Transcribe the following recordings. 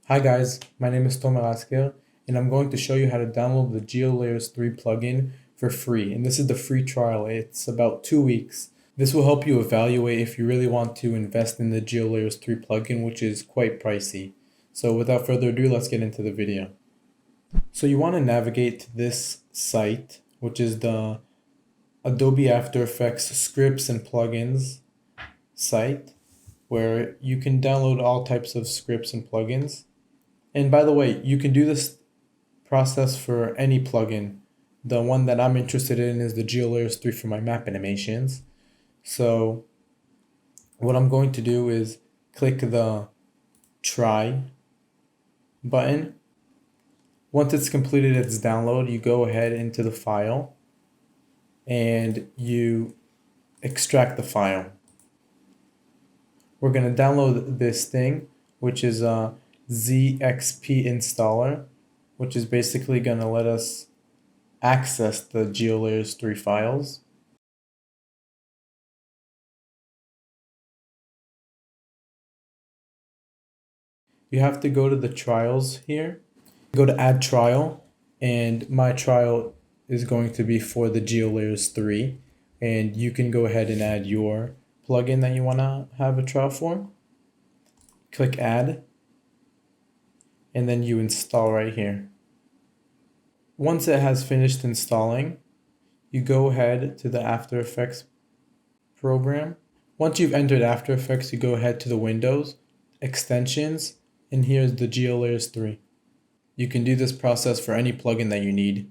Hi guys, my name is Tomer Asker, and I'm going to show you how to download the GeoLayers 3 plugin for free. And this is the free trial. It's about 2 weeks. This will help you evaluate if you really want to invest in the GeoLayers 3 plugin, which is quite pricey. So without further ado, let's get into the video. So you want to navigate to this site, which is the Adobe After Effects scripts and plugins site, where you can download all types of scripts and plugins. And by the way, you can do this process for any plugin. The one that I'm interested in is the GeoLayers 3 for my map animations. So what I'm going to do is click the try button. Once it's completed its download, you go ahead into the file and you extract the file. We're going to download this thing, which is a ZXP installer, which is basically going to let us access the GeoLayers 3 files. You have to go to the trials here, go to add trial, and my trial is going to be for the GeoLayers 3, and you can go ahead and add your plugin that you want to have a trial for. Click add, and then you install right here. Once it has finished installing, you go ahead to the After Effects program. Once you've entered After Effects, you go ahead to the Windows, Extensions, and here's the GeoLayers 3. You can do this process for any plugin that you need.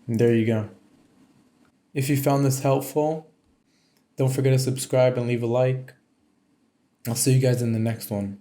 And there you go. If you found this helpful, don't forget to subscribe and leave a like. I'll see you guys in the next one.